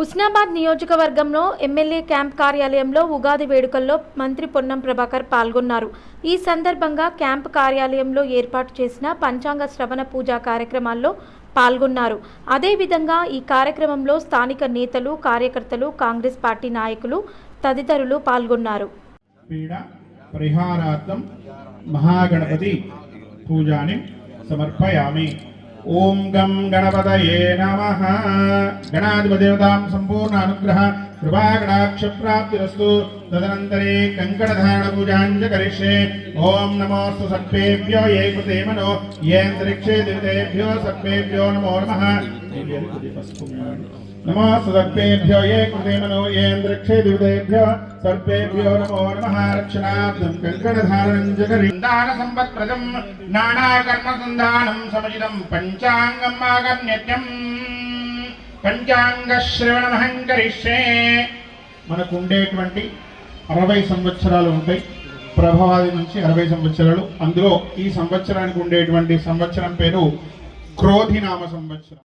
హుస్నాబాద్ నియోజకవర్గంలో MLA camp కార్యాలయంలో ఉగాది వేడుకల్లో మంత్రి పొన్నం ప్రభాకర్ పాల్గొన్నారు. ఈ సందర్భంగా క్యాంప్ కార్యాలయంలో ఏర్పాటు చేసిన పంచాంగ శ్రవణ పూజా కార్యక్రమాల్లో పాల్గొన్నారు. అదేవిధంగా ఈ కార్యక్రమంలో స్థానిక నేతలు, కార్యకర్తలు, కాంగ్రెస్ పార్టీ నాయకులు తదితరులు పాల్గొన్నారు. పరిహారార్థం మహాగణపతి పూజాని సమర్పయామి. ఓం గం గణపతయే నమః. గణాధిపదేవతాం సంపూర్ణ అనుగ్రహ కృపాకటాక్ష ప్రాప్తిరస్తు. తదనంతరే కంకణధారణ పూజాంచ కరిష్యే. ఓం నమోస్తు సర్వేభ్యో ఏ కృతే మనో యేంద్రిక్షే దివితేభ్యో సర్వేభ్యో నమో నమః. నమోస్తు సర్వేభ్యో ఏ కృతే మనో యేంద్రిక్షే దివితేభ్యో సర్వేభ్యో నమో నమః. రక్షణార్థం కంకణధారణం చ కరిష్యామి. సంపత్ప్రదం నానాకర్మ సంధానం సమజితం పంచాంగం ఆగమ్యత్యం. పంచాంగ శ్రవణమహం కరిష్యే. మనకు ఉండేటువంటి 60 సంవత్సరాలు ఉంటాయి. ప్రభవాది నుంచి 60 సంవత్సరాలు. అందులో ఈ సంవత్సరానికి ఉండేటువంటి సంవత్సరం పేరు క్రోధినామ సంవత్సరం.